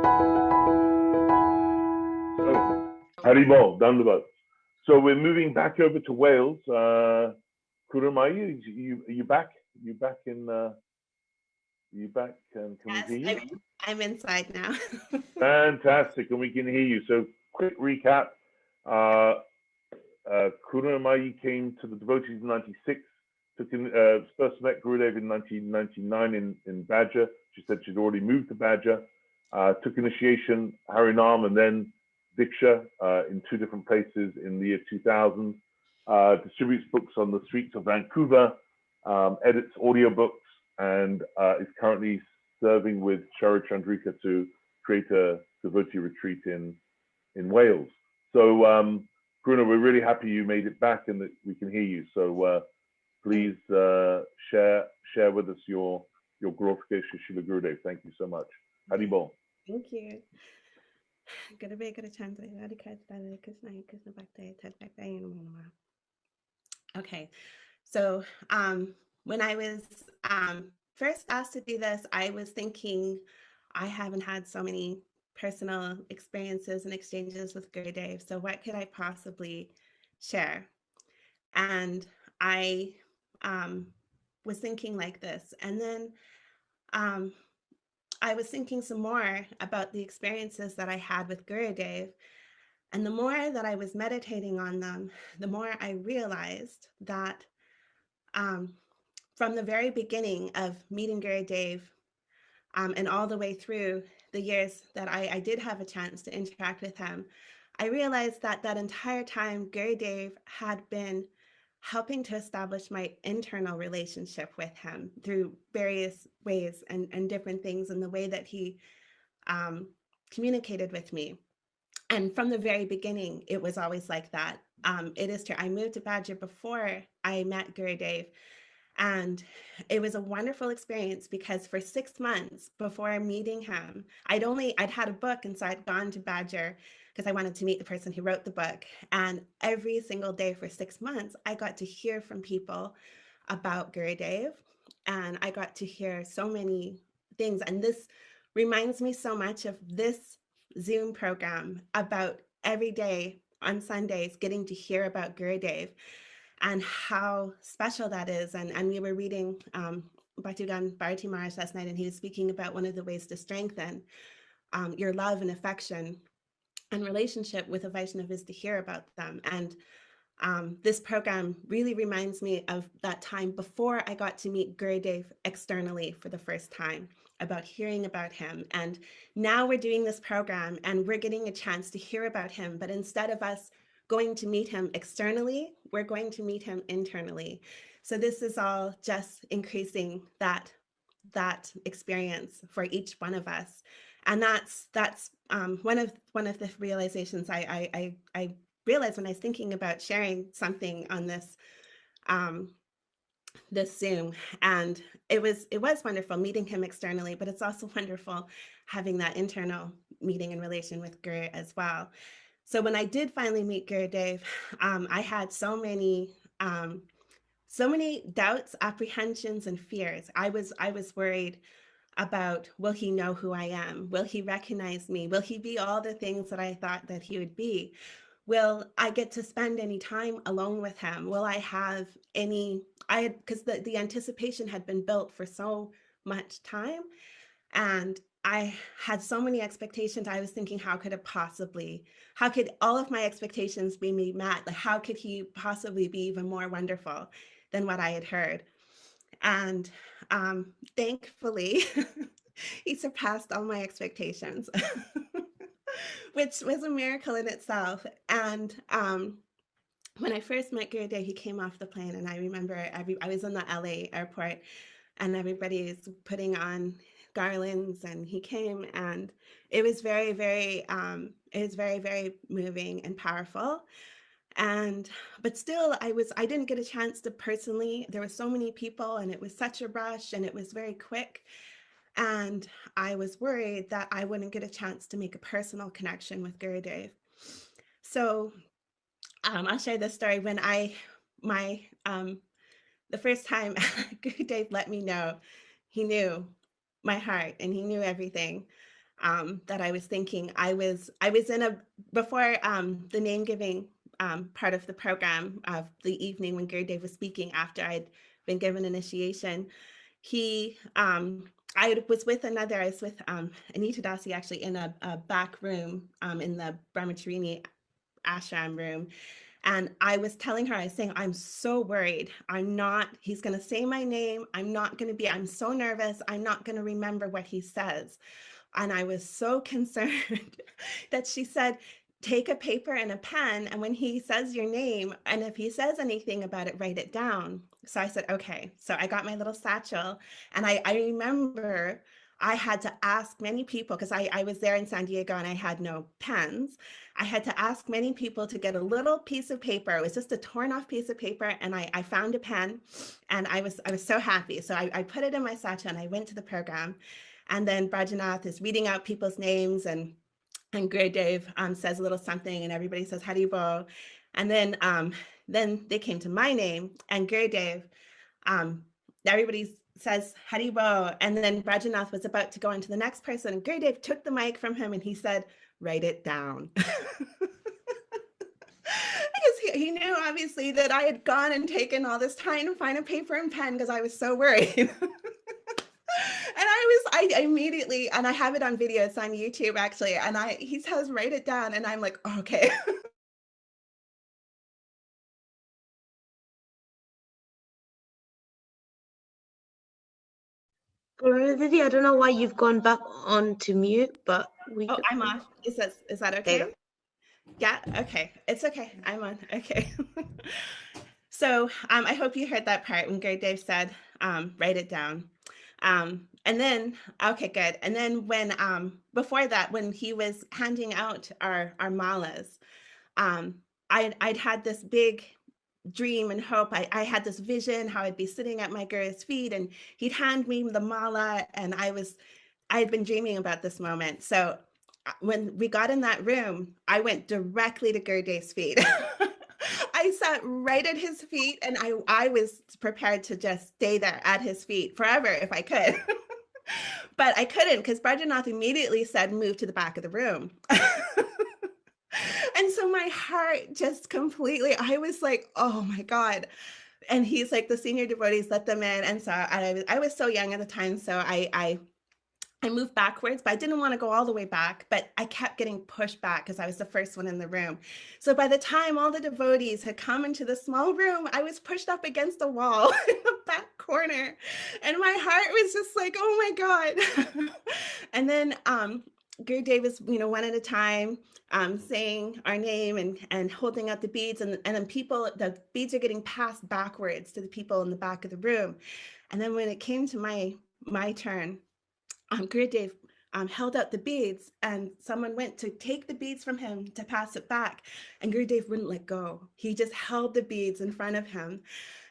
So, Haribol, Dandavat. So we're moving back over to Wales. Mayi, you back? You back in? You back? Can Yes, we hear you? I'm inside now. Fantastic, and we can hear you. So quick recap. Uh, Mayi came to the devotees in '96. First met Gurudeva in 1999 in Badger. She said she'd already moved to Badger. Took initiation, Harinam, and then Diksha in two different places in the year 2000. Distributes books on the streets of Vancouver, edits audiobooks, and is currently serving with Shara Chandrika to create a devotee retreat in Wales. So, Karuna, we're really happy you made it back and that we can hear you. So please share with us your glorification, Srila Gurudev. Thank you so much. Haribol. Thank you. Okay, so when I was first asked to do this, I was thinking I haven't had so many personal experiences and exchanges with Gurudev, so what could I possibly share? And I was thinking like this, and then I was thinking some more about the experiences that I had with Gurudev. And the more that I was meditating on them, the more I realized that from the very beginning of meeting Gurudev and all the way through the years that I did have a chance to interact with him, I realized that that entire time Gurudev had been helping to establish my internal relationship with him through various ways and different things, and the way that he communicated with me. And from the very beginning, it was always like that. It is true. I moved to Badger before I met Gurudev, and it was a wonderful experience because for 6 months before meeting him, I'd had a book, and so I'd gone to Badger because I wanted to meet the person who wrote the book. And every single day for 6 months, I got to hear from people about Gurudev, and I got to hear so many things. And this reminds me so much of this Zoom program about every day on Sundays getting to hear about Gurudev and how special that is. And we were reading Bhaktivedanta Bharati Maharaj last night, and he was speaking about one of the ways to strengthen your love and affection and relationship with a Vaishnava is to hear about them. And this program really reminds me of that time before I got to meet Gurudev externally for the first time, about hearing about him. And now we're doing this program and we're getting a chance to hear about him, but instead of us going to meet him externally, we're going to meet him internally. So this is all just increasing that experience for each one of us. And that's one of the realizations I realized when I was thinking about sharing something on this this Zoom. And it was wonderful meeting him externally, but it's also wonderful having that internal meeting and relation with Guru as well. So when I did finally meet Gurudev, I had so many doubts, apprehensions, and fears. I was worried about, will he know who I am? Will he recognize me? Will he be all the things that I thought that he would be? Will I get to spend any time alone with him? Will I have any, because the anticipation had been built for so much time, and I had so many expectations. I was thinking, how could all of my expectations be met? Like, how could he possibly be even more wonderful than what I had heard? And thankfully, he surpassed all my expectations, which was a miracle in itself. And when I first met Gurudev, he came off the plane, and I remember I was in the LA airport, and everybody's putting on garlands, and he came, and it was very, very moving and powerful. But still, I didn't get a chance to personally, there were so many people, and it was such a rush, and it was very quick. And I was worried that I wouldn't get a chance to make a personal connection with Gurudev. So I'll share this story. When the first time Gurudev let me know, he knew my heart and he knew everything. that I was thinking. I was in a, before the name giving part of the program of the evening when Gurudeva was speaking, after I'd been given initiation, I was with Anita Dasi actually in a back room in the Brahmacharini ashram room. And I was telling her, I was saying, I'm so worried. He's going to say my name. I'm so nervous. I'm not going to remember what he says. And I was so concerned that she said, take a paper and a pen, and when he says your name, and if he says anything about it, write it down. So I said, okay. So I got my little satchel, and I remember I had to ask many people, because I was there in San Diego and I had no pens. I had to ask many people to get a little piece of paper. It was just a torn off piece of paper, and I found a pen, and I was so happy. So I put it in my satchel and I went to the program. And then Brajanath is reading out people's names, and Gurudev says a little something, and everybody says Haribo. And then they came to my name, and Gurudev, everybody says Haribo. And then Brajanath was about to go on to the next person, and Gurudev took the mic from him and he said, write it down. Because he knew obviously that I had gone and taken all this time to find a paper and pen because I was so worried. And I immediately, and I have it on video, it's on YouTube actually, and he says, write it down, and I'm like, oh, okay. Karuna Didi, I don't know why you've gone back on to mute, but Oh, I'm off. Is that okay? Yeah, okay. It's okay. I'm on. Okay. So I hope you heard that part when Gurudeva said, write it down. And then, okay, good. And then when, before that, when he was handing out our malas, I'd had this big dream and hope. I had this vision how I'd be sitting at my Guru's feet and he'd hand me the mala, and I had been dreaming about this moment. So when we got in that room, I went directly to Gurudev's feet. I sat right at his feet, and I was prepared to just stay there at his feet forever if I could. But I couldn't, because Brajanath immediately said, move to the back of the room. And so my heart just completely, I was like, oh my God. And he's like, the senior devotees, let them in. And so I was so young at the time, so I moved backwards, but I didn't want to go all the way back, but I kept getting pushed back because I was the first one in the room. So by the time all the devotees had come into the small room, I was pushed up against a wall in the back corner. And my heart was just like, oh my God. And then Gurudeva is, one at a time, saying our name and holding out the beads. And then the beads are getting passed backwards to the people in the back of the room. And then when it came to my turn, Gurudeva held out the beads, and someone went to take the beads from him to pass it back, and Gurudeva wouldn't let go. He just held the beads in front of him,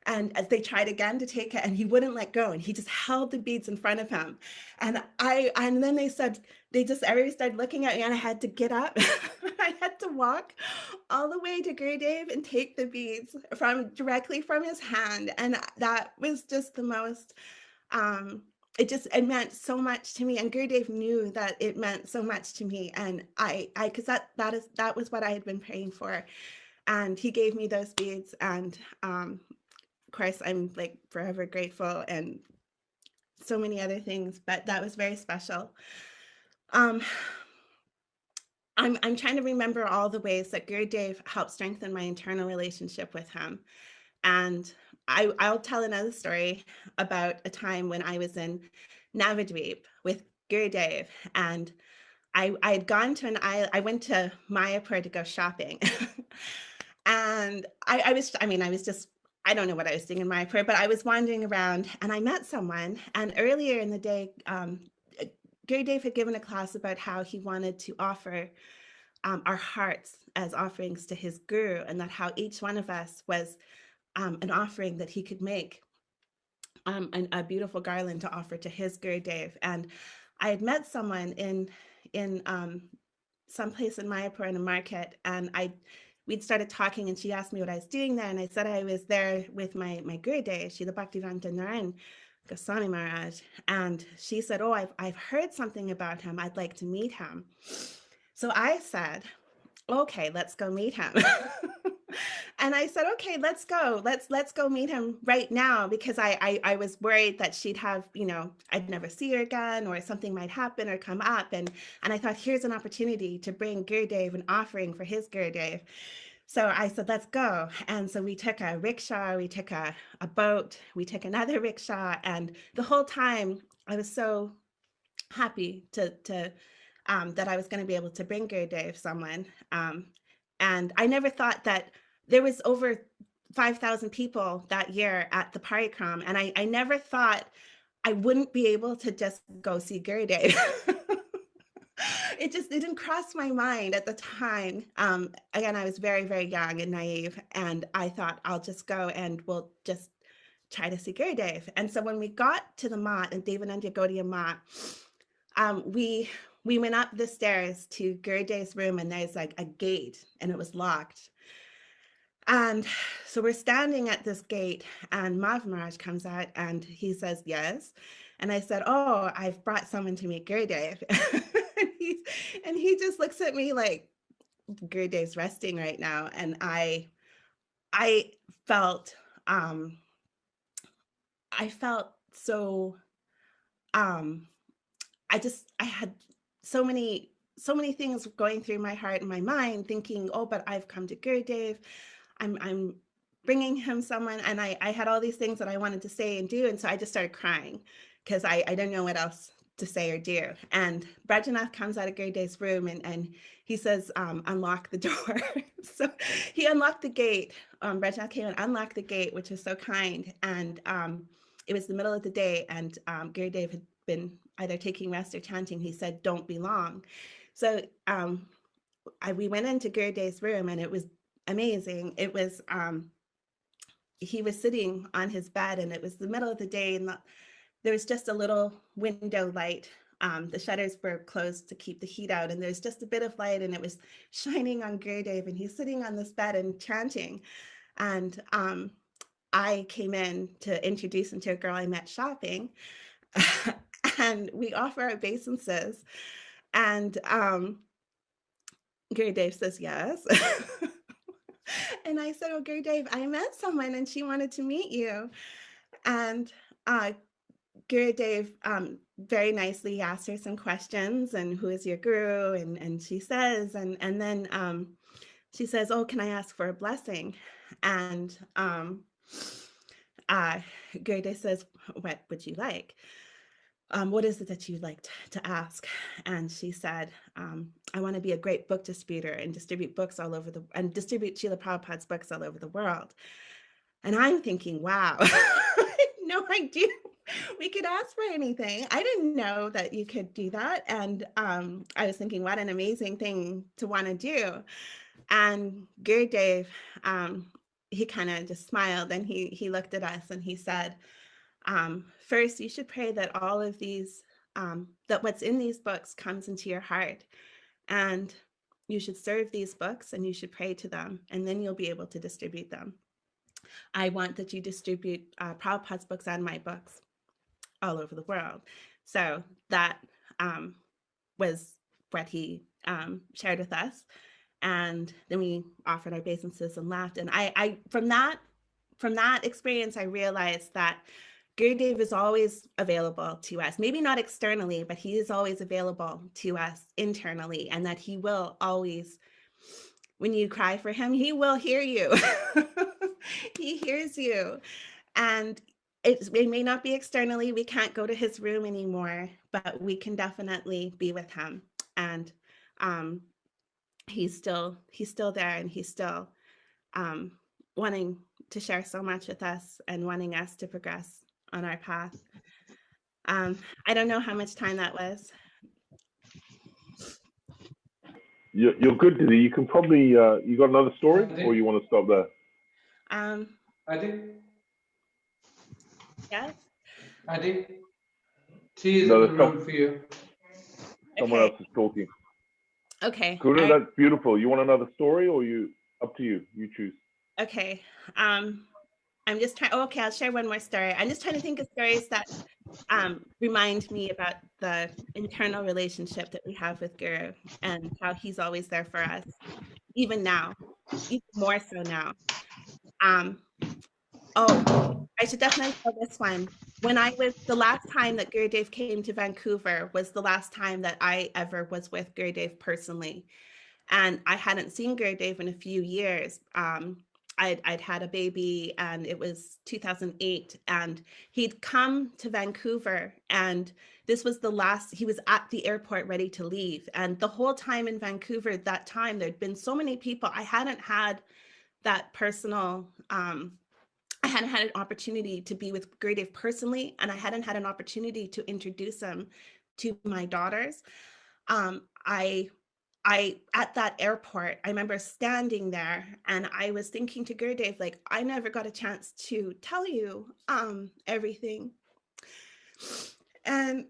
and as they tried again to take it, and he wouldn't let go, and he just held the beads in front of him. And then everybody started looking at me, and I had to get up. I had to walk all the way to Gurudeva and take the beads directly from his hand, and that was just the most. It meant so much to me, and Gurudeva knew that it meant so much to me, and because that was what I had been praying for, and he gave me those beads, and of course I'm like forever grateful, and so many other things, but that was very special. I'm trying to remember all the ways that Gurudeva helped strengthen my internal relationship with him, and I'll tell another story about a time when I was in Navadvip with Gurudeva, and I had gone to I went to Mayapur to go shopping. And I don't know what I was doing in Mayapur, but I was wandering around and I met someone. And earlier in the day, Gurudeva had given a class about how he wanted to offer our hearts as offerings to his guru, and that how each one of us was an offering that he could make, a beautiful garland to offer to his Gurudeva. And I had met someone in some place in Mayapur in a market, and we'd started talking, and she asked me what I was doing there, and I said I was there with my Gurudeva, Srila Bhaktivedanta Narayana Gosvami Maharaj. And she said, oh, I've heard something about him. I'd like to meet him. So I said, okay, let's go meet him. And I said, okay, let's go. Let's go meet him right now, because I was worried that she'd have, I'd never see her again, or something might happen or come up. And I thought, here's an opportunity to bring Gurudev an offering for his Gurudev. So I said, let's go. And so we took a rickshaw, we took a boat, we took another rickshaw. And the whole time I was so happy to that I was going to be able to bring Gurudev someone. And I never thought that there was over 5,000 people that year at the parikram. And I never thought I wouldn't be able to just go see Gurudev. It didn't cross my mind at the time. Again, I was very, very young and naive, and I thought I'll just go and we'll just try to see Gurudev. And so when we got to the mat in Devananda Gaudiya mat, we went up the stairs to Gurudev's room, and there's like a gate, and it was locked. And so we're standing at this gate, and Maharaj comes out and he says, yes. And I said, oh, I've brought someone to meet Gurudev. And he just looks at me like, Gurudev's resting right now. And I felt so, I had so many things going through my heart and my mind, thinking, oh, but I've come to Gurudev. I'm bringing him someone. And I had all these things that I wanted to say and do. And so I just started crying, because I didn't know what else to say or do. And Brajanath comes out of Gurudev's room and he says, unlock the door. So he unlocked the gate. Brajanath came and unlocked the gate, which was so kind. And it was the middle of the day, and Gurudev had been either taking rest or chanting. He said, don't be long. So we went into Gurudev's room, and it was amazing. It was, he was sitting on his bed, and it was the middle of the day, and there was just a little window light. The shutters were closed to keep the heat out, and there's just a bit of light, and it was shining on Gurudev, and he's sitting on this bed and chanting. And I came in to introduce him to a girl I met shopping, and we offer our obeisances, and Gurudev says yes. And I said, oh, Gurudev, I met someone and she wanted to meet you. And Gurudev very nicely asked her some questions, and who is your guru? And she says, and then she says, oh, can I ask for a blessing? And Gurudeva says, what would you like? What is it that you'd like to ask? And she said, I want to be a great book distributor and distribute books all over distribute Srila Prabhupada's books all over the world. And I'm thinking, wow, I had no idea we could ask for anything. I didn't know that you could do that. And I was thinking, what an amazing thing to want to do. And Gurudev, he kind of just smiled, and he looked at us and he said, first, you should pray that all of these, that what's in these books comes into your heart, and you should serve these books and you should pray to them, and then you'll be able to distribute them. I want that you distribute Prabhupada's books and my books all over the world. So that was what he shared with us. And then we offered our obeisances and left. And I from that experience, I realized that Gurudev is always available to us, maybe not externally, but he is always available to us internally, and that he will always, when you cry for him, he will hear you. He hears you. And it may not be externally, we can't go to his room anymore, but we can definitely be with him. And he's still there, and he's still wanting to share so much with us and wanting us to progress on our path. I don't know how much time that was. You're good, Didi. You can probably, you got another story, or you want to stop there? I think. Yes. I think she is in the room for you. Someone else is talking. Okay. Karuna, that's beautiful. You want another story, or up to you? You choose. Okay. I'm just trying. Oh, okay, I'll share one more story. I'm just trying to think of stories that remind me about the internal relationship that we have with Guru and how he's always there for us, even now, even more so now. Oh, I should definitely tell this one. When I was, the last time that Gurudev came to Vancouver was the last time that I ever was with Gurudev personally. And I hadn't seen Gurudeva in a few years. I'd had a baby, and it was 2008, and he'd come to Vancouver, and this was the last, he was at the airport ready to leave. And the whole time in Vancouver at that time, there'd been so many people. I hadn't had that personal, I hadn't had an opportunity to be with Gurudeva personally, and I hadn't had an opportunity to introduce him to my daughters. I at that airport, I remember standing there, and I was thinking to Gurudeva, like, I never got a chance to tell you everything. And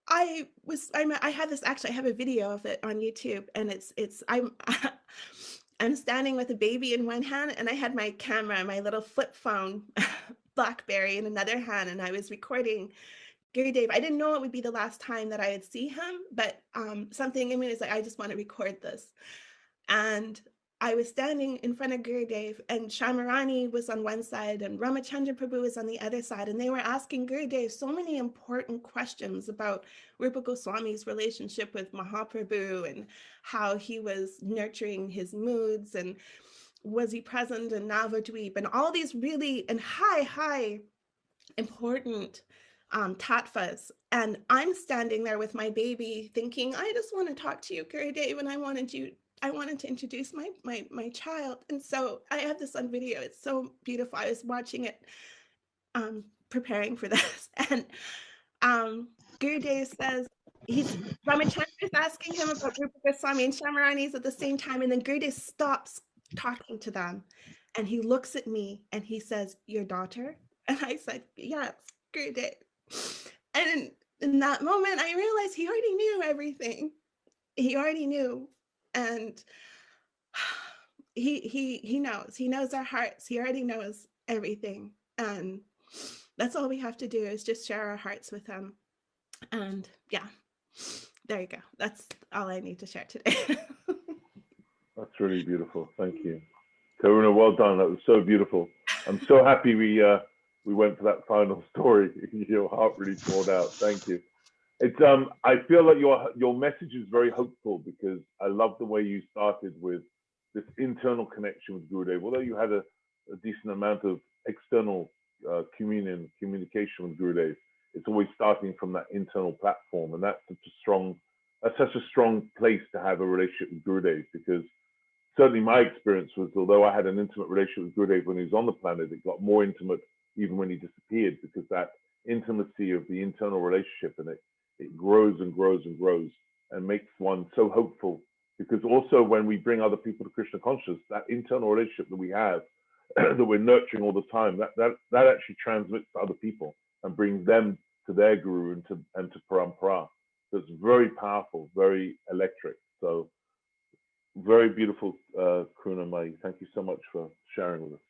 I had this, actually, I have a video of it on YouTube, and I'm standing with a baby in one hand, and I had my camera, my little flip phone, BlackBerry, in another hand, and I was recording Gurudeva. I didn't know it would be the last time that I would see him, but something in me was like, I just want to record this. And I was standing in front of Gurudeva, and Shamarani was on one side and Ramachandra Prabhu was on the other side, and they were asking Gurudeva so many important questions about Rupa Goswami's relationship with Mahaprabhu and how he was nurturing his moods, and was he present in Navadweep, and all these really and high important tattvas. And I'm standing there with my baby thinking, I just want to talk to you, Gurudeva, and I wanted to introduce my child. And so I have this on video. It's so beautiful. I was watching it, preparing for this. And Gurudeva says, Ramachandra is asking him about Rupa Goswami, and Shamarani's at the same time. And then Gurudeva stops talking to them, and he looks at me and he says, your daughter? And I said, yes, Gurudeva. And in that moment, I realized he already knew everything. He already knew. And he knows. He knows our hearts. He already knows everything. And that's all we have to do, is just share our hearts with him. And yeah, there you go. That's all I need to share today. That's really beautiful. Thank you. Karuna, well done. That was so beautiful. I'm so happy we went for that final story. Your heart really poured out. Thank you. It's I feel like your message is very hopeful, because I love the way you started with this internal connection with Gurudeva. Although you had a decent amount of external communication with Gurudeva, it's always starting from that internal platform, and that's such a strong place to have a relationship with Gurudeva, because certainly my experience was, although I had an intimate relationship with Gurudeva when he was on the planet, it got more intimate even when he disappeared, because that intimacy of the internal relationship, and it grows and grows and grows, and makes one so hopeful. Because also when we bring other people to Krishna consciousness, that internal relationship that we have, that we're nurturing all the time, that actually transmits to other people and brings them to their guru and to parampara. So it's very powerful, very electric. So very beautiful, Karuna, Mayi. Thank you so much for sharing with us.